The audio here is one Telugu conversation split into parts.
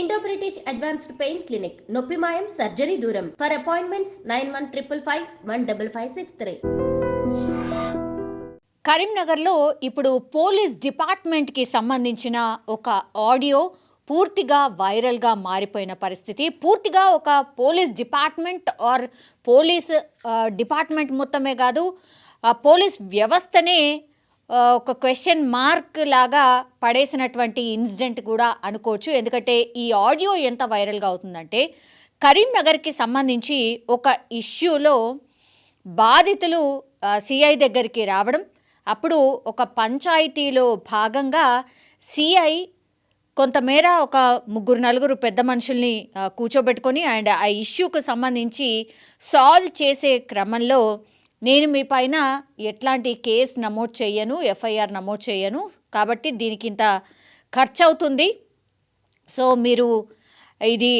Indo British advanced pain clinic నొప్పి మాయం సర్జరీ దూరం. For appointments 9155515563. కరీంనగర్లో ఇప్పుడు పోలీస్ డిపార్ట్మెంట్కి సంబంధించిన ఒక ఆడియో పూర్తిగా వైరల్గా మారిపోయిన పరిస్థితి. పూర్తిగా ఒక police department or police department మొత్తమే కాదు, పోలీస్ వ్యవస్థనే ఒక క్వశ్చన్ మార్క్ లాగా పడేసినటువంటి ఇన్సిడెంట్ కూడా అనుకోవచ్చు. ఎందుకంటే ఈ ఆడియో ఎంత వైరల్గా అవుతుందంటే, కరీంనగర్కి సంబంధించి ఒక ఇష్యూలో బాధితులు సిఐ దగ్గరికి రావడం, అప్పుడు ఒక పంచాయతీలో భాగంగా సిఐ కొంతమేర ఒక 3-4 పెద్ద మనుషుల్ని కూర్చోబెట్టుకొని అండ్ ఆ ఇష్యూకు సంబంధించి సాల్వ్ చేసే క్రమంలో నేను మీ పైన ఎట్లాంటి కేసు నమోదు చేయను, ఎఫ్ఐఆర్ నమోదు చేయను, కాబట్టి దీనికి ఇంత ఖర్చు అవుతుంది, సో మీరు ఇది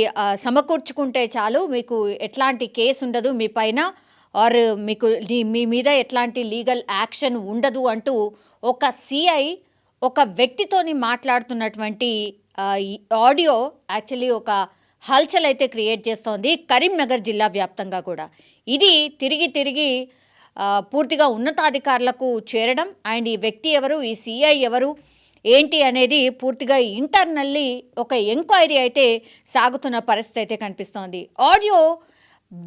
సమకూర్చుకుంటే చాలు, మీకు ఎట్లాంటి కేసు ఉండదు మీ పైన, ఆర్ మీకు మీ మీద ఎట్లాంటి లీగల్ యాక్షన్ ఉండదు అంటూ ఒక సిఐ ఒక వ్యక్తితోని మాట్లాడుతున్నటువంటి ఆడియో యాక్చువల్లీ ఒక హల్చల్ అయితే క్రియేట్ చేస్తోంది కరీంనగర్ జిల్లా వ్యాప్తంగా కూడా. ఇది తిరిగి పూర్తిగా ఉన్నతాధికారులకు చేరడం అండ్ ఈ వ్యక్తి ఎవరు, ఈ సిఐ ఎవరు ఏంటి అనేది పూర్తిగా ఇంటర్నల్లీ ఒక ఎంక్వైరీ అయితే సాగుతున్న పరిస్థితి అయితే కనిపిస్తోంది. ఆడియో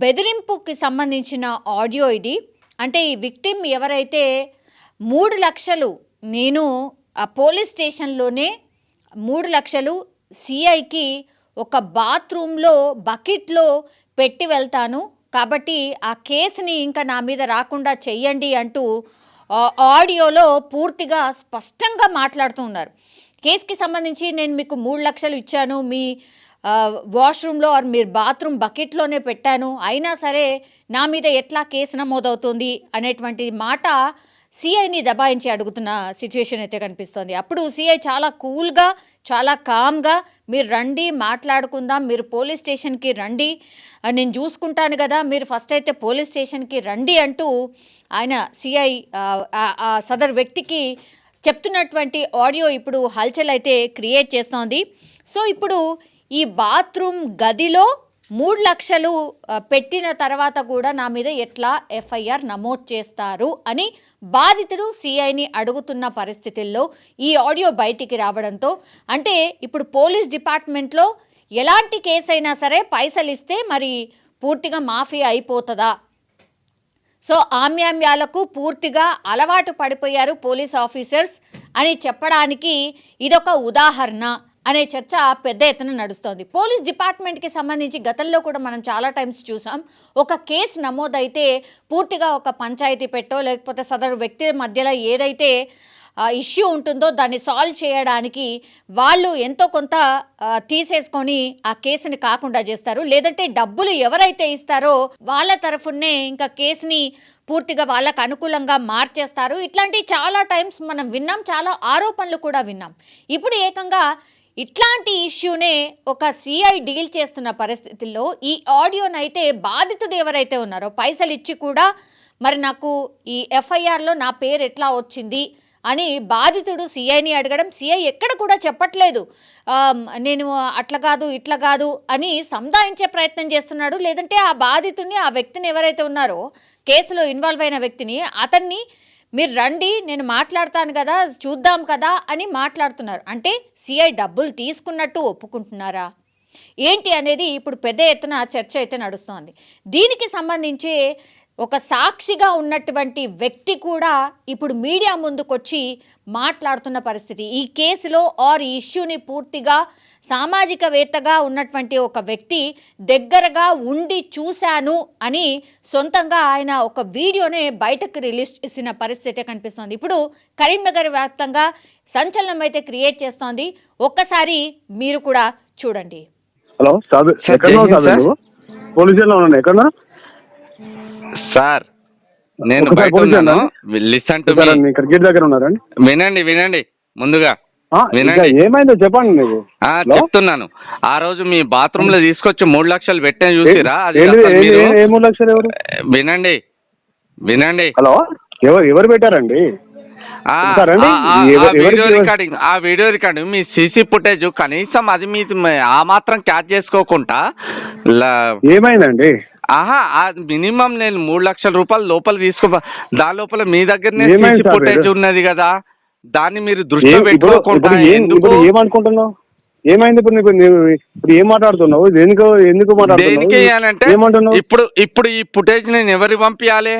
బెదిరింపుకి సంబంధించిన ఆడియో ఇది. అంటే ఈ విక్టిమ్ ఎవరైతే 3 లక్షలు నేను ఆ పోలీస్ స్టేషన్లోనే 3 లక్షలు సిఐకి ఒక బాత్రూంలో బకెట్లో పెట్టి వెళ్తాను, కాబట్టి ఆ కేసుని ఇంకా నా మీద రాకుండా చెయ్యండి అంటూ ఆడియోలో పూర్తిగా స్పష్టంగా మాట్లాడుతూ ఉన్నారు. కేసుకి సంబంధించి నేను మీకు 3 లక్షలు ఇచ్చాను, మీ వాష్రూమ్లో ఆర్ మీరు బాత్రూమ్ బకెట్లోనే పెట్టాను, అయినా సరే నా మీద ఎట్లా కేసు నమోదవుతుంది అనేటువంటి మాట సిఐని దబాయించి అడుగుతున్న సిచ్యువేషన్ అయితే కనిపిస్తోంది. అప్పుడు సిఐ చాలా కూల్గా, చాలా కామ్గా, మీరు రండి మాట్లాడుకుందాం, మీరు పోలీస్ స్టేషన్కి రండి, నేను చూసుకుంటాను కదా, మీరు ఫస్ట్ అయితే పోలీస్ స్టేషన్కి రండి అంటూ ఆయన సిఐ సదర్ వ్యక్తికి చెప్తున్నటువంటి ఆడియో ఇప్పుడు హల్చల్ అయితే క్రియేట్ చేస్తోంది. సో ఇప్పుడు ఈ బాత్రూమ్ గదిలో 3 లక్షలు పెట్టిన తర్వాత కూడా నా మీద ఎట్లా ఎఫ్ఐఆర్ నమోదు చేస్తారు అని బాధితుడు సిఐని అడుగుతున్న పరిస్థితుల్లో ఈ ఆడియో బయటికి రావడంతో, అంటే ఇప్పుడు పోలీస్ డిపార్ట్మెంట్లో ఎలాంటి కేసు అయినా సరే పైసలు ఇస్తే మరి పూర్తిగా మాఫీ అయిపోతుందా? సో ఆమ్యామ్యాలకు పూర్తిగా అలవాటు పడిపోయారు పోలీస్ ఆఫీసర్స్ అని చెప్పడానికి ఇదొక ఉదాహరణ అనే చర్చ పెద్ద ఎత్తున నడుస్తోంది. పోలీస్ డిపార్ట్మెంట్కి సంబంధించి గతంలో కూడా మనం చాలా టైమ్స్ చూసాం, ఒక కేసు నమోదైతే పూర్తిగా ఒక పంచాయతీ పెట్టో లేకపోతే సదరు వ్యక్తి మధ్యలో ఏదైతే ఇష్యూ ఉంటుందో దాన్ని సాల్వ్ చేయడానికి వాళ్ళు ఎంతో కొంత తీసేసుకొని ఆ కేసుని కాకుండా చేస్తారు, లేదంటే డబ్బులు ఎవరైతే ఇస్తారో వాళ్ళ తరఫునే ఇంకా కేసుని పూర్తిగా వాళ్ళకు అనుకూలంగా మార్చేస్తారు. ఇట్లాంటి చాలా టైమ్స్ మనం విన్నాం, చాలా ఆరోపణలు కూడా విన్నాం. ఇప్పుడు ఏకంగా ఇట్లాంటి ఇష్యూనే ఒక సిఐ డీల్ చేస్తున్న పరిస్థితుల్లో ఈ ఆడియోనైతే బాధితుడు ఎవరైతే ఉన్నారో పైసలు ఇచ్చి కూడా మరి నాకు ఈ ఎఫ్ఐఆర్లో నా పేరు ఎట్లా వచ్చింది అని బాధితుడు సిఐని అడగడం, సిఐ ఎక్కడ కూడా చెప్పట్లేదు నేను అట్లా కాదు ఇట్లా కాదు అని సంధాయించే ప్రయత్నం చేస్తున్నాడు, లేదంటే ఆ బాధితుడిని, ఆ వ్యక్తిని ఎవరైతే ఉన్నారో కేసులో ఇన్వాల్వ్ అయిన వ్యక్తిని, అతన్ని మీరు రండి నేను మాట్లాడతాను కదా, చూద్దాం కదా అని మాట్లాడుతున్నారు. అంటే సిఐ డబ్బులు తీసుకున్నట్టు ఒప్పుకుంటున్నారా ఏంటి అనేది ఇప్పుడు పెద్ద ఎత్తున చర్చ అయితే నడుస్తోంది. దీనికి సంబంధించి ఒక సాక్షిగా ఉన్నటువంటి వ్యక్తి కూడా ఇప్పుడు మీడియా ముందుకొచ్చి మాట్లాడుతున్న పరిస్థితి. ఈ కేసులో ఆర్ ఈ ఇష్యూని పూర్తిగా సామాజికవేత్తగా ఉన్నటువంటి ఒక వ్యక్తి దగ్గరగా ఉండి చూశాను అని సొంతంగా ఆయన ఒక వీడియోనే బయటకు రిలీజ్ చేసిన పరిస్థితి కనిపిస్తోంది. ఇప్పుడు కరీంనగర్ వ్యాప్తంగా సంచలనం అయితే క్రియేట్ చేస్తోంది. ఒక్కసారి మీరు కూడా చూడండి. హలో సార్, నేను బయట ఉన్నాను. Listen to me. గేట్ దగ్గర ఉన్నారండి. వినండి ముందుగా ఏమైందో చెప్పండి. చెప్తున్నాను. ఆ రోజు మీ బాత్రూమ్ లో తీసుకొచ్చి 3 లక్షలు పెట్టే చూసిరా? 3 లక్షలు ఎవరు? వినండి. హలో, ఎవరు పెట్టారండి? ఆ వీడియో రికార్డింగ్ మీ సీసీ ఫుటేజ్ కనీసం అది మీది ఆ మాత్రం క్యాచ్ చేసుకోకుండా ఏమైందండి? మినిమం నేను 3 లక్షల రూపాయలు లోపల దాని లోపల మీ దగ్గరనే సీసీ ఫుటేజ్ ఉన్నది కదా, దాన్ని మీరు దృష్టిలో పెట్టుకోకుండా ఏమనుకుంటున్నావు? ఏమైంది ఇప్పుడు ఏం మాట్లాడుతున్నావు? ఎందుకు మాట్లాడుతున్నావు? ఇప్పుడు ఈ ఫుటేజ్ నేను ఎవరికి పంపించాలి?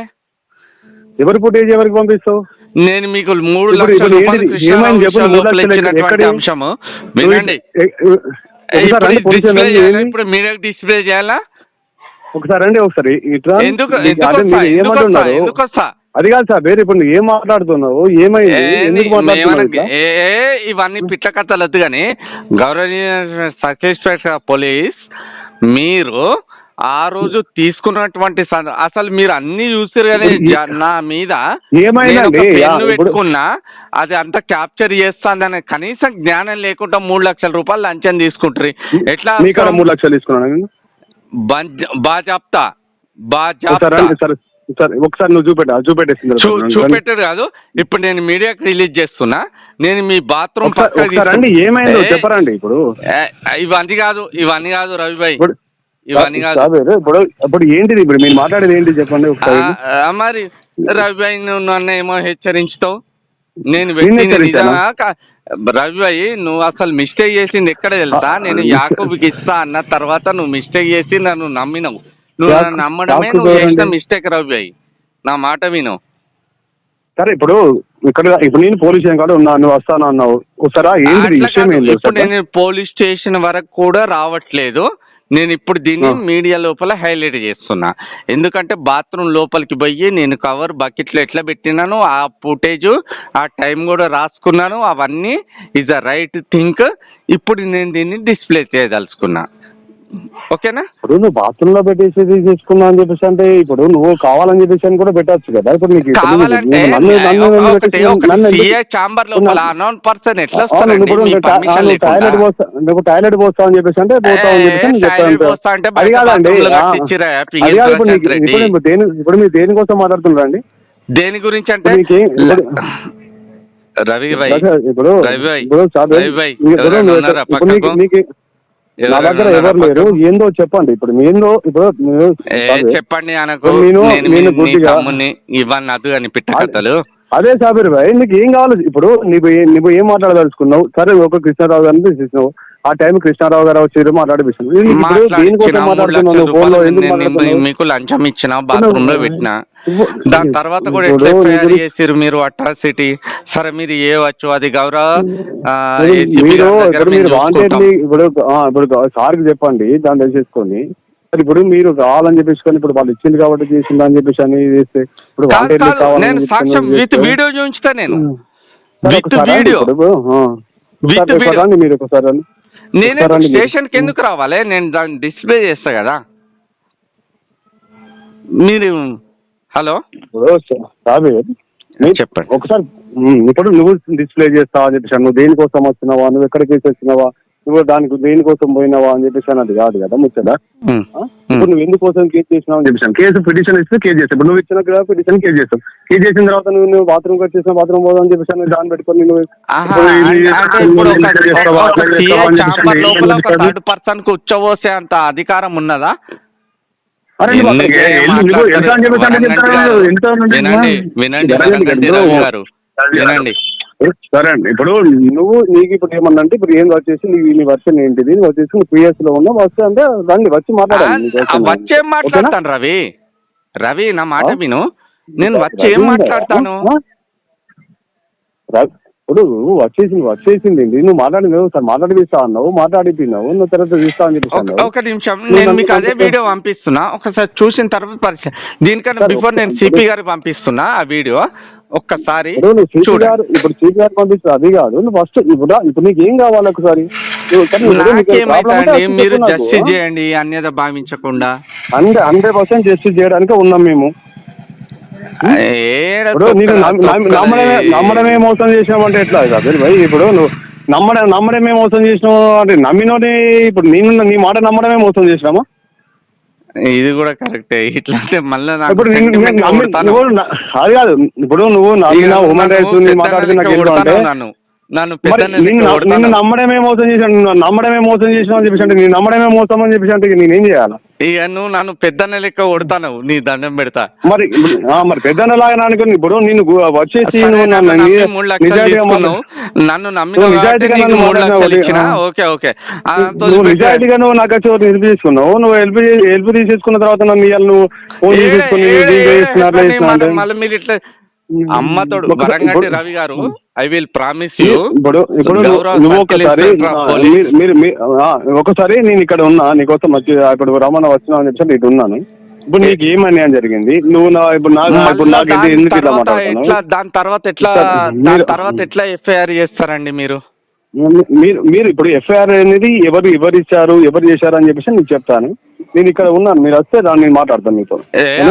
ఎవరి ఫుటేజ్ ఎవరికి పంపిస్తావు? నేను మీకు 3 లక్షల రూపాయలు అంశము వినండి. ఇప్పుడు మీరే డిస్ప్లే చేయాలా? ఒకసారి అండి, ఒకసారి ఎందుకు అది కాదు సార్, వేరే ఇప్పుడు ఏం మాట్లాడుతున్నావు? ఏమైంది? ఇవన్నీ పిట్ల కథలు వద్దు కానీ గౌరవనీయ సబ్ ఇన్స్పెక్టర్ పోలీస్, మీరు ఆ రోజు తీసుకున్నటువంటి అసలు మీరు అన్ని చూసారు కానీ నా మీద పెన్ను పెట్టుకున్నా అది అంతా క్యాప్చర్ చేస్తాందని కనీసం జ్ఞానం లేకుండా 3 లక్షల రూపాయలు లంచం తీసుకుంటారు. ఎట్లా 3 లక్షలు తీసుకున్నాను? బాజాప్తా ఒకసారి నువ్వు చూపెట్టాడు కాదు. ఇప్పుడు నేను మీడియాకి రిలీజ్ చేస్తున్నా. నేను మీ బాత్రూమ్ ఏమైందో చెప్పరండి. ఇవన్నీ కాదు రవిభాయ్, ఇవన్నీ కాదు. ఇప్పుడు ఏంటిది? ఇప్పుడు మీరు మాట్లాడేది ఏంటి చెప్పండి ఒకసారి. మరి రవిభాయ్ నువ్వు నన్ను ఏమో హెచ్చరించుతావు. నేను రవిభాయ్ నువ్వు అసలు మిస్టేక్ చేసింది ఎక్కడ తెలుసా? నేను యాకూబ్కి ఇస్తా అన్న తర్వాత నువ్వు మిస్టేక్ చేసి నన్ను నమ్మినవు. నువ్వు నన్ను నమ్మడమే నువ్వు చేసిన మిస్టేక్ రవిభాయ్. నా మాట విను. సరే ఇప్పుడు నేను పోలీస్ స్టేషన్ కాడ ఉన్నా, నువ్వు వస్తాను అన్నావు. ఇప్పుడు నేను పోలీస్ స్టేషన్ వరకు కూడా రావట్లేదు. నేను ఇప్పుడు దీన్ని మీడియా లోపల హైలైట్ చేస్తున్నా. ఎందుకంటే బాత్రూమ్ లోపలికి పోయి నేను కవర్ బకెట్లో ఎట్లా పెట్టినాను, ఆ ఫుటేజ్ ఆ టైం కూడా రాసుకున్నాను. అవన్నీ ఈజ్ అ రైట్ థింక్. ఇప్పుడు నేను దీన్ని డిస్ప్లే చేయదలుచుకున్నా. ఓకేనా? ఇప్పుడు నువ్వు బాత్రూమ్ లో పెట్టేసి తీసుకున్నా అని చెప్పేసి అంటే ఇప్పుడు నువ్వు కావాలని చెప్పేసి అని కూడా పెట్టచ్చు కదా. ఇప్పుడు నీకు కావాలంటే చాంబర్ లోపల అన్నోన్ పర్సన్ ఎట్లా నువ్వు టాయిలెట్ పోస్తావు అని చెప్పేసి అంటే పోతావు అని చెప్పేసి అది కాదండి. ఇప్పుడు మీరు దేనికోసం మాట్లాడుతున్నారు అండి? దేని గురించి అంటే రవిభాయ్ నా దగ్గర ఎవరు లేరు. ఏందో చెప్పండి. ఇప్పుడు చెప్పండి అనకు ఇవన్నీ అదు అని పిట్ట కథలు. అదే సాబీర్ భాయ్, నీకు ఏం కావాలి? ఇప్పుడు నువ్వు ఏం మాట్లాడదలుచుకున్నావు? సరే ఒక కృష్ణారావు గారిని తీసేసినావు. ఆ టైం కృష్ణారావు గారు వచ్చి మాట్లాడిపిస్తున్నారు. మీకు లంచం ఇచ్చిన బాత్రూమ్ లో పెట్టినా, దాని తర్వాత కూడా ఎట్లా తయారు చేసారు మీరు అట్రాసిటీ. సరే మీరు ఏవచ్చు అది గౌరవ ఇప్పుడు సార్కి చెప్పండి, దాన్ని తెలిసేసుకొని. ఇప్పుడు మీరు కావాలని చెప్పేసి ఇప్పుడు వాళ్ళు ఇచ్చింది కాబట్టి చేసింది అని చెప్పేసి అని చేస్తే ఇప్పుడు విత్ వీడియో చూపించుతా. నేను విత్ వీడియో మీరు ఒకసారి నేను స్టేషన్కి ఎందుకు రావాలి? నేను దాన్ని డిస్ప్లే చేస్తా కదా. మీరు హలో చెప్పండి ఒకసారి. ఇప్పుడు నువ్వు డిస్ప్లే చేస్తావా అని చెప్పేసి నువ్వు దేనికోసం వచ్చినావా, నువ్వు ఎక్కడికి వచ్చినావా, నువ్వు దానికి దేనికోసం పోయినావా అని చెప్పేసి అది కాదు కదా ముచ్చట. ఇప్పుడు నువ్వు ఎందుకోసం కేసు చేసినావు అని చెప్పేసి కేసు పిటిషన్ ఇస్తే కేసు చేస్తావు. నువ్వు ఇచ్చిన పిటిషన్ కేసు చేస్తావు. కేసు చేసిన తర్వాత నువ్వు బాత్రూమ్ వచ్చేసిన బాత్రూమ్ పోదాం అని చెప్పేసి దాన్ని పెట్టుకొని నువ్వు థర్డ్ పర్సన్ కు ఉచ్చబోసే అంత అధికారం ఉన్నదా? వినండి. సరే అండి. ఇప్పుడు నీకు ఇప్పుడు ఏమన్నా అంటే ఇప్పుడు ఏం వచ్చేసి నీ వర్షన్ ఏంటిది వచ్చేసి నువ్వు పిఎస్ లో ఉన్నా వస్తే అంటే రండి వచ్చి మాట్లాడాలి. వచ్చేం మాట్లాడతాను రవి నా మాట విను. నేను వచ్చి ఏం మాట్లాడతాను? ఇప్పుడు వచ్చేసింది నువ్వు మాట్లాడినావు సార్, మాట్లాడిపిస్తా అన్నావు, మాట్లాడిపోయినావు, నువ్వు తర్వాత చూస్తా అని చెప్పి. ఒక నిమిషం, నేను మీకు అదే వీడియో పంపిస్తున్నా. ఒకసారి చూసిన తర్వాత పరిచయం. దీనికన్నా బిఫోర్ నేను సిపి గారికి పంపిస్తున్నా ఆ వీడియో. ఒక్కసారి ఇప్పుడు సిపి గారు పంపిస్తా అది కాదు. నువ్వు ఫస్ట్ ఇప్పుడు నీకు ఏం కావాలి ఒకసారి మీరు జస్టిస్ చేయండి అన్యత భావించకుండా. 100% జస్టిస్ చేయడానికి ఉన్నాం మేము. నమ్మడమే మోసం చేసినామంటే ఎట్లా భయ్? ఇప్పుడు నువ్వు నమ్మడమే మోసం చేసినావు అంటే నమ్మినోని ఇప్పుడు నీ మాట నమ్మడమే మోసం చేసినామా? ఇది కూడా కరెక్టే. ఇట్లా మళ్ళీ ఇప్పుడు అది కాదు, ఇప్పుడు నువ్వు హ్యూమన్ రైట్స్ మాట్లాడుతున్నా నన్ను నిన్ను నమ్మడమే మోసం చేశాను, నమ్మడమే మోసం చేసినా అని చెప్పేసి అంటే నేను నమ్మడమే మోసం అని చెప్పేసి అంటే నేనేం చేయాలి? ఇక నువ్వు నన్ను పెద్దన్న లెక్క కొడతాను, నీ దండం పెడతా. మరి పెద్దన్న లాగా అనుకుని ఇప్పుడు నేను వచ్చేసి నన్ను నమ్మిన ఓకే ఓకే నువ్వు నిజాయితీగా నువ్వు నాకు వచ్చి హెల్ప్ చేసుకున్నావు, నువ్వు హెల్ప్ తీసేసుకున్న తర్వాత నన్ను నువ్వు ఫోన్ చేసుకుని మళ్ళీ మీరు ఇట్లా అమ్మతోడు వరంగంటి రవి గారు, ఐ విల్ ప్రామిస్ యూ. ఇప్పుడు నువ్వు ఒకసారి నేను ఇక్కడ ఉన్నా నీకోసం వచ్చి ఇప్పుడు రమణ వచ్చినా అని చెప్పి ఇటు ఉన్నాను. ఇప్పుడు నీకు ఏం అన్యాయం జరిగింది? నువ్వు ఎందుకు ఇట్లా మాట్లాడుతున్నావు? దాని తర్వాత ఎట్లా ఎఫ్ఐఆర్ చేస్తారండి మీరు? మీరు ఇప్పుడు ఎఫ్ఐఆర్ అనేది ఎవరు ఇచ్చారు, ఎవరు చేశారు అని చెప్పేసి నీకు చెప్తాను. నేను ఇక్కడ ఉన్నాను, మీరు వస్తే దాన్ని నేను మాట్లాడతాను మీతో.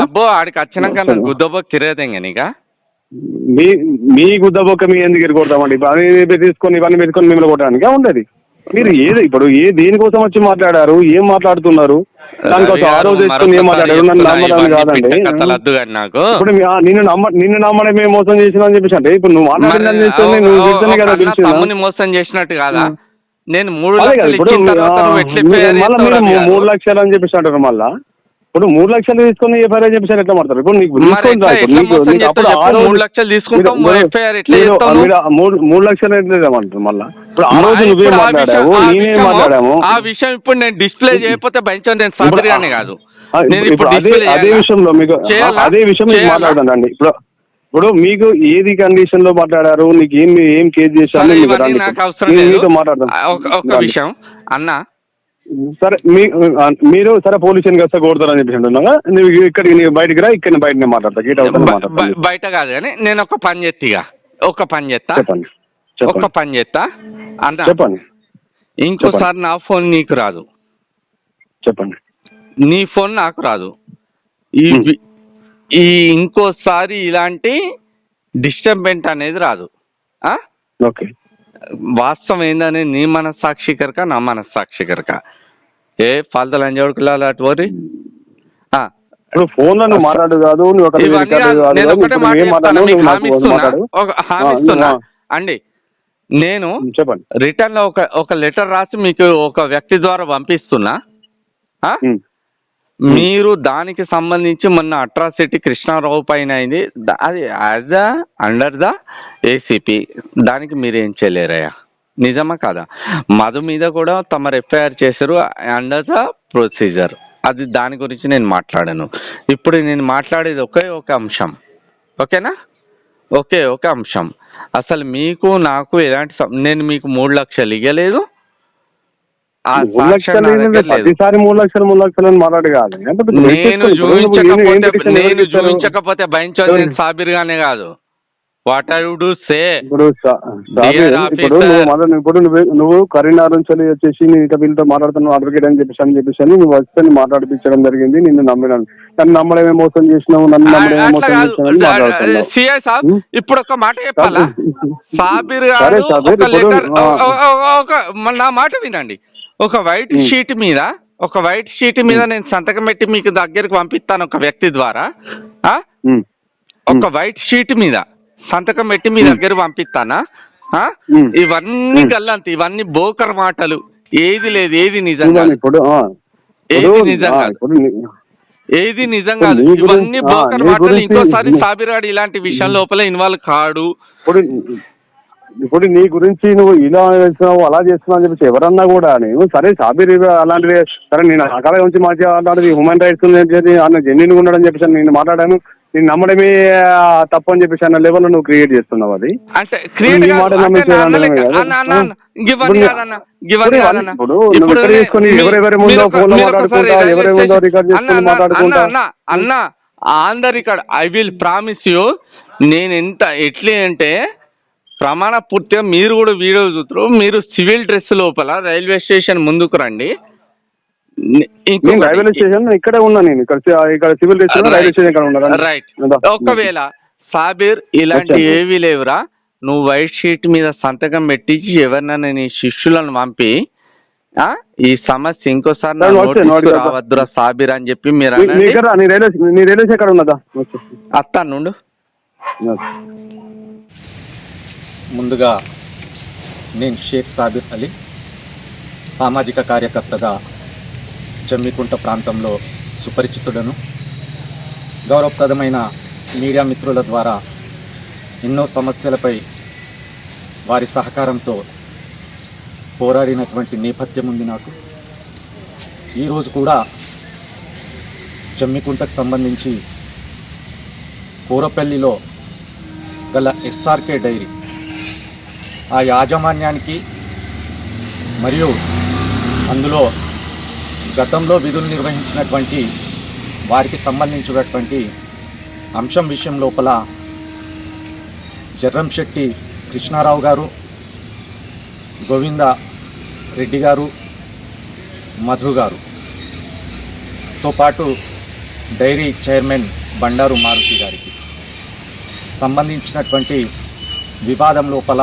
అబ్బో ఆడికి వచ్చినాక గుద్దబో కిరేదంగా నీకా మీ గుద్దబొక్క మీ ఎందుకు ఎరుకొడతామండి? ఇవన్నీ పెట్టుకొని మిమ్మల్ని కొట్టడానికి ఉండదు. మీరు ఇప్పుడు దేనికోసం వచ్చి మాట్లాడారు, ఏం మాట్లాడుతున్నారు? దానికోసం ఆ రోజు తెచ్చుకుని ఏం మాట్లాడారు? నన్ను నమ్మడానికి కాదండి. ఇప్పుడు నిన్ను నమ్మడమే మోసం చేసిన అని చెప్పేసి అంటే ఇప్పుడు నువ్వు మాట్లాడిన మోసం చేసినట్టు కాదా? నేను 3 లక్షలు అని చెప్పేసి అంటారు. మళ్ళా ఇప్పుడు 3 లక్షలు తీసుకుని ఎఫ్ఐఆర్ చెప్పేసి ఎట్లా మాట్లాడతారు? ఇప్పుడు నీకు 3 లక్షలు తీసుకుంటాం 3 లక్షలు ఎట్లేమంటారు? మళ్ళా ఇప్పుడు ఆ రోజు నువ్వే మాట్లాడావు, నేనే మాట్లాడాము. ఆ విషయం ఇప్పుడు నేను డిస్ప్లే చేయకపోతే భయం నేను సాబిరిగానే కాదు. ఇప్పుడు అదే విషయంలో మీకు మాట్లాడతానండి. ఇప్పుడు మీకు ఏది కండిషన్ లో మాట్లాడారు, నీకు ఏం కేసు చేశారు మాట్లాడతాను. ఒక విషయం అన్న, సరే మీరు సరే పోలీస్ స్టేషన్కి వస్తే కొడతారని చెప్పేసి అంటున్నాగా, నువ్వు ఇక్కడికి బయటకు రా, ఇక్కడ బయటనే మాట్లాడతా. బయట కాదు కానీ నేను ఒక పని చేస్తా చెప్పండి అన్న, చెప్పండి. ఇంకోసారి నా ఫోన్ నీకు రాదు, చెప్పండి. నీ ఫోన్ నాకు రాదు. ఈ ఇంకోసారి ఇలాంటి డిస్టర్బెంట్ అనేది రాదు. ఓకే, వాస్తవం ఏందని నీ మనస్సాక్షికరక నా మనస్సాక్షికరక ఏ ఫాల్తలు అంజోడుకులాలి అటు పోరి. ఇప్పుడు ఫోన్ లో మాట్లాడు కాదు, నేను ఒకటే హామీస్తున్నా అండి. నేను చెప్పండి రిటర్న్ లో ఒక లెటర్ రాసి మీకు ఒక వ్యక్తి ద్వారా పంపిస్తున్నా. మీరు దానికి సంబంధించి మొన్న అట్రాసిటీ కృష్ణారావు పైన అయింది, అది యాజ్ అండర్ ద ఏసీపీ, దానికి మీరేం చేయలేరయ్యా, నిజమా కాదా? మధు మీద కూడా తమరు ఎఫ్ఐఆర్ చేశారు అండర్ ద ప్రొసీజర్, అది దాని గురించి నేను మాట్లాడాను. ఇప్పుడు నేను మాట్లాడేది ఒకే ఒక అంశం, ఓకేనా? ఒకే ఒక అంశం. అసలు మీకు నాకు ఎలాంటి నేను మీకు 3 లక్షలు ఇవ్వలేదు. 3 లక్షలు ప్రతిసారి 3 లక్షలు మాట్లాడు కాదు. నేను చూపించకపోతే భయించదు, నేను సాబిర్గానే కాదు. వాట్ ఐ వుడ్ సే ఇప్పుడు నువ్వు కరీంనగర్ నుంచి వచ్చేసి నేను వీళ్ళతో మాట్లాడుతున్నావు అడ్వకేట్ అని చెప్పేసి నువ్వు వస్తే మాట్లాడిపించడం జరిగింది. నిన్ను నమ్మినాను, నన్ను నమ్మడమే మోసం చేసినావు, నన్ను నమ్మడమే మోసం చేసినావు. ఇప్పుడు ఒక మాట చెప్పాలా సాబిర్ గారు, నా మాట వినండి. ఒక వైట్ షీట్ మీద నేను సంతకం పెట్టి మీకు దగ్గరికి పంపిస్తాను ఒక వ్యక్తి ద్వారా. ఒక వైట్ షీట్ మీద సంతకం పెట్టి మీ దగ్గర పంపిస్తానా? ఇవన్నీ గల్లంత, ఇవన్నీ బోకర్ మాటలు. ఏది లేదు, ఏది నిజంగా ఏది నిజం కాదు, ఇవన్నీ బోకర్ మాటలు. ఇంకోసారి సాబిరాడు ఇలాంటి విషయం లోపల ఇన్వాల్వ్ కాడు. ఇప్పుడు నీ గురించి నువ్వు ఇలా చేస్తున్నావు అలా చేస్తున్నావు అని చెప్పేసి ఎవరన్నా కూడా నేను సరే సాబిర్ అలాంటివి సరే నేను అక్కడ నుంచి మాట్లాడేది హ్యూమన్ రైట్స్ జెన్యున్ గా ఉండడం చెప్పేసి నేను మాట్లాడాను. నేను నమ్మడమే తప్పు అని చెప్పేసి అన్న లెవెల్ నువ్వు క్రియేట్ చేస్తున్నావు. అది ఎవరెవరి ముందో ఫోన్ లో మాట్లాడుకుంటా, ఎవరెవరి ముందో రికార్డ్ చేసుకుని మాట్లాడుకుంటా అన్న on the record I will promise you. నేను ఎట్లా అంటే ప్రమాణ పూర్తిగా మీరు కూడా వీడియో చూస్తారు. మీరు సివిల్ డ్రెస్ లోపల రైల్వే స్టేషన్ ముందుకు రండి. రైల్వే స్టేషన్ ఇక్కడే ఉన్నా, నేను ఇక్కడ civil dress railway station right. ఒకవేళ సాబిర్ ఇలాంటి ఏవి లేవురా, నువ్వు వైట్ షీట్ మీద సంతకం పెట్టించి ఎవరినైనా నీ శిష్యులను పంపి ఈ సమస్య ఇంకోసారి నా నేను వచ్చాను, నోటీస్కు వాడికి రావద్దురా సాబిర్ అని చెప్పి మీరు నీ అనండి. ఎక్కడ నీ రైల్వేస్ ఎక్కడ ఉన్నదా? అత్తాను నుండు. ముందుగా నేను షేక్ సాబిర్ అలీ, సామాజిక కార్యకర్తగా జమ్మికుంట ప్రాంతంలో సుపరిచితుడను. గౌరవప్రదమైన మీడియా మిత్రుల ద్వారా ఎన్నో సమస్యలపై వారి సహకారంతో పోరాడినటువంటి నేపథ్యం ఉంది నాకు. ఈరోజు కూడా జమ్మికుంటకు సంబంధించి కూరపల్లిలో గల ఎస్ఆర్కే డైరీ ఆ యాజమాన్యానికి మరియు అందులో గతంలో విధులు నిర్వహించినటువంటి వారికి సంబంధించినటువంటి అంశం విషయం లోపల జర్రంశెట్టి కృష్ణారావు గారు, గోవింద రెడ్డి గారు, మధు గారుతో పాటు డైరీ చైర్మన్ బండారు మారుతి గారికి సంబంధించినటువంటి వివాదం లోపల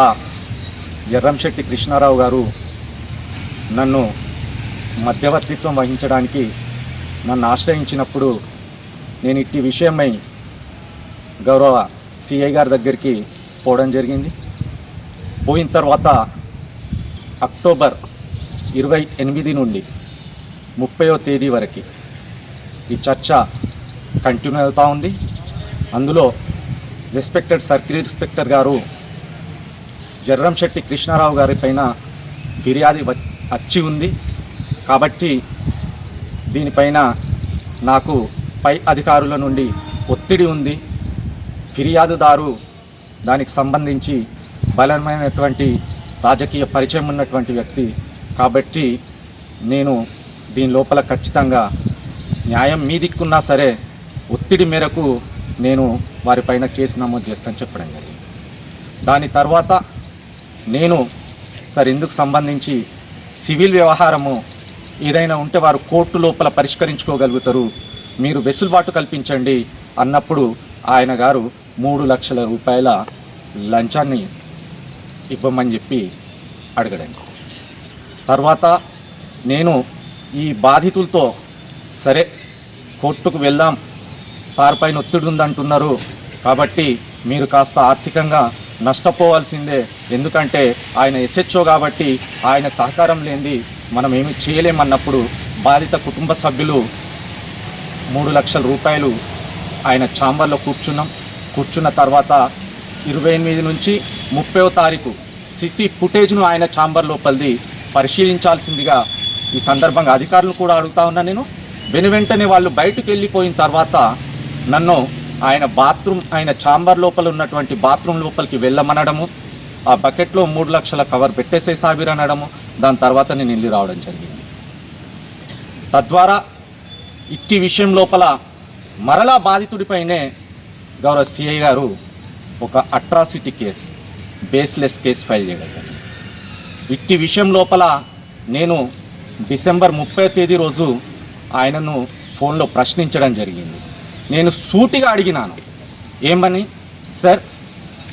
ఎర్రంశెట్టి కృష్ణారావు గారు నన్ను మధ్యవర్తిత్వం వహించడానికి నన్ను ఆశ్రయించినప్పుడు నేను ఇట్టి విషయమై గౌరవ సిఐ గారి దగ్గరికి పోవడం జరిగింది. పోయిన తర్వాత అక్టోబర్ 28 నుండి 30వ తేదీ వరకు ఈ చర్చ కంటిన్యూ అవుతూ ఉంది. అందులో రెస్పెక్టెడ్ సర్కిల్ ఇన్స్పెక్టర్ గారు జర్రంశెట్టి కృష్ణారావు గారి పైన ఫిర్యాదు వచ్చి ఉంది కాబట్టి దీనిపైన నాకు పై అధికారుల నుండి ఒత్తిడి ఉంది. ఫిర్యాదుదారు దానికి సంబంధించి బలమైనటువంటి రాజకీయ పరిచయం ఉన్నటువంటి వ్యక్తి కాబట్టి నేను దీని లోపల ఖచ్చితంగా న్యాయం మీ దిక్కున్నా సరే ఒత్తిడి మేరకు నేను వారిపైన కేసు నమోదు చేస్తానని చెప్పడం జరిగింది. దాని తర్వాత నేను సార్ ఇందుకు సంబంధించి సివిల్ వ్యవహారము ఏదైనా ఉంటే వారు కోర్టు లోపల పరిష్కరించుకోగలుగుతారు, మీరు వెసులుబాటు కల్పించండి అన్నప్పుడు ఆయన గారు 3 లక్షల రూపాయల లంచాన్ని ఇవ్వమని చెప్పి అడగడం. తర్వాత నేను ఈ బాధితులతో సరే కోర్టుకు వెళ్దాం, సార్ పైన ఒత్తిడి ఉందంటున్నారు కాబట్టి మీరు కాస్త ఆర్థికంగా నష్టపోవాల్సిందే, ఎందుకంటే ఆయన ఎస్హెచ్ఓ కాబట్టి ఆయన సహకారం లేనిది మనం ఏమి చేయలేమన్నప్పుడు బాధిత కుటుంబ సభ్యులు 3 లక్షల రూపాయలు ఆయన ఛాంబర్లో కూర్చున్న తర్వాత 28 నుంచి 30వ తారీఖు సిసి ఫుటేజ్ను ఆయన ఛాంబర్ లోపలిది పరిశీలించాల్సిందిగా ఈ సందర్భంగా అధికారులను కూడా అడుగుతా ఉన్నా. నేను వెనువెంటనే వాళ్ళు బయటకు వెళ్ళిపోయిన తర్వాత నన్ను ఆయన ఛాంబర్ లోపల ఉన్నటువంటి బాత్రూమ్ లోపలికి వెళ్ళమనడము, ఆ బకెట్లో 3 లక్షల కవర్ పెట్టేసే సాబిర్ అనడము, దాని తర్వాత నేను వెళ్ళి రావడం జరిగింది. తద్వారా ఇట్టి విషయం లోపల మరలా బాధితుడిపైనే గౌరవ సిఐ గారు ఒక atrocity case, baseless case file చేయడం జరిగింది. ఇట్టి విషయం లోపల నేను డిసెంబర్ 30వ తేదీ రోజు ఆయనను ఫోన్లో ప్రశ్నించడం జరిగింది. నేను సూటిగా అడిగినాను, ఏమని సార్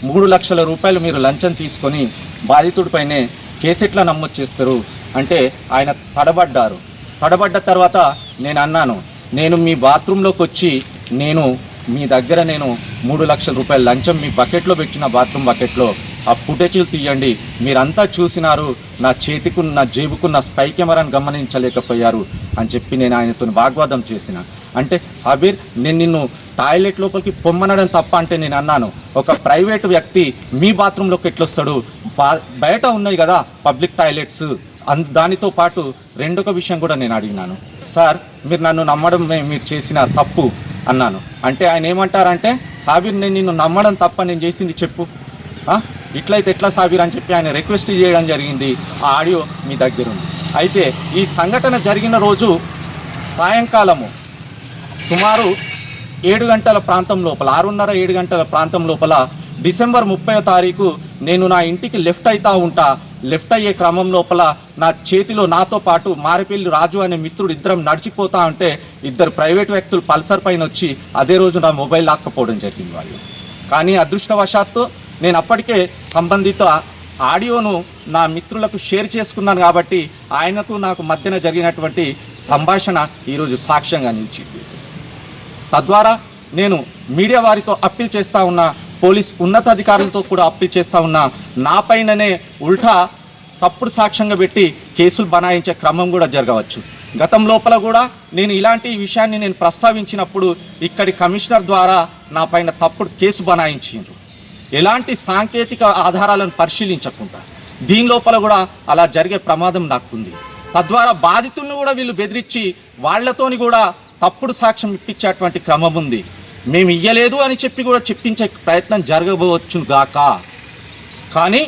3 లక్షల రూపాయలు మీరు లంచం తీసుకొని బాధితుడిపైనే కేసు ఎట్లా నమోదు చేస్తారు అంటే ఆయన తడబడ్డ తర్వాత నేను అన్నాను, నేను మీ బాత్రూంలోకి వచ్చి మీ దగ్గర 3 లక్షల రూపాయల లంచం మీ బకెట్లో పెట్టిన బాత్రూమ్ బకెట్లో ఆ ఫుటేజీలు తీయండి, మీరంతా చూసినారు, నా జేబుకున్న స్పై కెమెరాను గమనించలేకపోయారు అని చెప్పి నేను ఆయనతో వాగ్వాదం చేసిన. అంటే సాబీర్, నేను నిన్ను టాయిలెట్ లోపలికి పొమ్మనడం తప్ప అంటే నేను అన్నాను, ఒక ప్రైవేటు వ్యక్తి మీ బాత్రూంలోకి ఎట్లొస్తాడు, బయట ఉన్నాయి కదా పబ్లిక్ టాయిలెట్స్, దానితో పాటు రెండొక విషయం కూడా నేను అడిగినాను, సార్ మీరు నన్ను నమ్మడం మీరు చేసిన తప్పు అన్నాను. అంటే ఆయన ఏమంటారంటే, సాబీర్ నేను నిన్ను నమ్మడం తప్ప నేను చేసింది చెప్పు, ఇట్లయితే ఎట్లా సాబీర్ అని చెప్పి ఆయన రిక్వెస్ట్ చేయడం జరిగింది. ఆ ఆడియో మీ దగ్గర ఉంది. అయితే ఈ సంఘటన జరిగిన రోజు సాయంకాలము సుమారు 7 గంటల ప్రాంతం లోపల 6:30-7 గంటల ప్రాంతం లోపల డిసెంబర్ 30వ తారీఖు నేను నా ఇంటికి లెఫ్ట్ అయ్యే క్రమం లోపల నా చేతిలో నాతో పాటు మారేపల్లి రాజు అనే మిత్రుడు ఇద్దరం నడిచిపోతా ఉంటే 2 ప్రైవేట్ వ్యక్తులు పల్సర్ పైన వచ్చి అదే రోజు నా మొబైల్ లాక్కపోవడం జరిగింది వాళ్ళు. కానీ అదృష్టవశాత్తు నేను అప్పటికే సంబంధిత ఆడియోను నా మిత్రులకు షేర్ చేసుకున్నాను కాబట్టి ఆయనకు నాకు మధ్యన జరిగినటువంటి సంభాషణ ఈరోజు సాక్ష్యంగా నిలిచింది. తద్వారా నేను మీడియా వారితో అప్పీల్ చేస్తూ ఉన్నా, పోలీస్ ఉన్నతాధికారులతో కూడా అప్పీల్ చేస్తూ ఉన్నా, నా పైననే ఉల్టా తప్పుడు సాక్ష్యంగా పెట్టి కేసులు బనాయించే క్రమం కూడా జరగవచ్చు. గతం లోపల కూడా నేను ఇలాంటి విషయాన్ని నేను ప్రస్తావించినప్పుడు ఇక్కడి కమిషనర్ ద్వారా నా పైన తప్పుడు కేసు బనాయించారు, ఎలాంటి సాంకేతిక ఆధారాలను పరిశీలించకుండా. దీని లోపల కూడా అలా జరిగే ప్రమాదం నాకుంది. తద్వారా బాధితులను కూడా వీళ్ళు బెదిరించి వాళ్లతోని కూడా తప్పుడు సాక్ష్యం ఇప్పించేటువంటి క్రమం ఉంది. మేము ఇయ్యలేదు అని చెప్పి కూడా చెప్పించే ప్రయత్నం జరగవచ్చు గాక. కానీ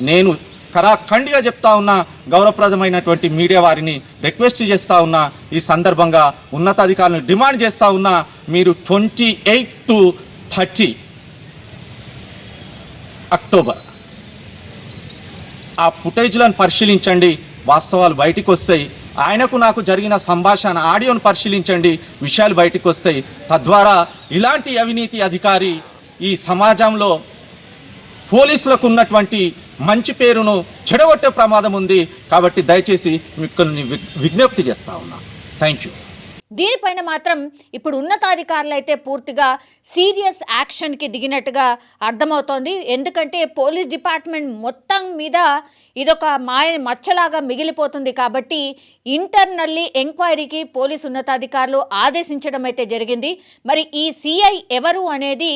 నేను ఖరాఖండిగా చెప్తా ఉన్నా, గౌరవప్రదమైనటువంటి మీడియా వారిని రిక్వెస్ట్ చేస్తూ ఉన్నా, ఈ సందర్భంగా ఉన్నతాధికారులను డిమాండ్ చేస్తూ ఉన్నా, మీరు 28 to 30 అక్టోబర్ ఆ ఫుటేజ్లను పరిశీలించండి, వాస్తవాలు బయటికి వస్తాయి. ఆయనకు నాకు జరిగిన సంభాషణ ఆడియోను పరిశీలించండి, విషయాలు బయటికి వస్తాయి. తద్వారా ఇలాంటి అవినీతి అధికారి ఈ సమాజంలో పోలీసులకు ఉన్నటువంటి మంచి పేరును చెడగొట్టే ప్రమాదం ఉంది. కాబట్టి దయచేసి మీకు విజ్ఞప్తి చేస్తా ఉన్నా. Thank you. దీనిపైన మాత్రం ఇప్పుడు ఉన్నతాధికారులు అయితే పూర్తిగా సీరియస్ యాక్షన్కి దిగినట్టుగా అర్థమవుతోంది. ఎందుకంటే పోలీస్ డిపార్ట్మెంట్ మొత్తం మీద ఇదొక మచ్చలాగా మిగిలిపోతుంది. కాబట్టి ఇంటర్నల్లీ ఎంక్వైరీకి పోలీస్ ఉన్నతాధికారులు ఆదేశించడం అయితే జరిగింది. మరి ఈ సిఐ ఎవరు అనేది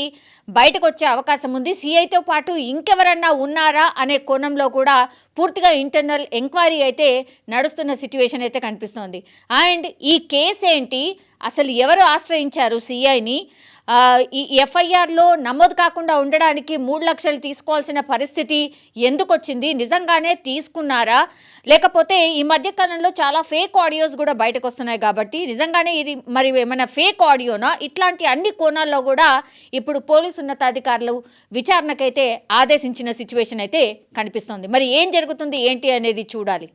బయటకు వచ్చే అవకాశం ఉంది. సిఐతో పాటు ఇంకెవరన్నా ఉన్నారా అనే కోణంలో కూడా పూర్తిగా ఇంటర్నల్ ఎంక్వైరీ అయితే నడుస్తున్న సిచ్యువేషన్ అయితే కనిపిస్తోంది. అండ్ ఈ కేసు ఏంటి, అసలు ఎవరు ఆశ్రయించారు సిఐని, ఈ ఎఫ్ఐఆర్లో నమోదు కాకుండా ఉండడానికి 3 లక్షలు తీసుకోవాల్సిన పరిస్థితి ఎందుకు వచ్చింది, నిజంగానే తీసుకున్నారా, లేకపోతే ఈ మధ్యకాలంలో చాలా ఫేక్ ఆడియోస్ కూడా బయటకు వస్తున్నాయి కాబట్టి నిజంగానే ఇది మరి ఏమైనా ఫేక్ ఆడియోనా, ఇట్లాంటి అన్ని కోణాల్లో కూడా ఇప్పుడు పోలీసు ఉన్నతాధికారులు విచారణకైతే ఆదేశించిన సిచ్యువేషన్ అయితే కనిపిస్తోంది. మరి ఏం జరుగుతుంది ఏంటి అనేది చూడాలి.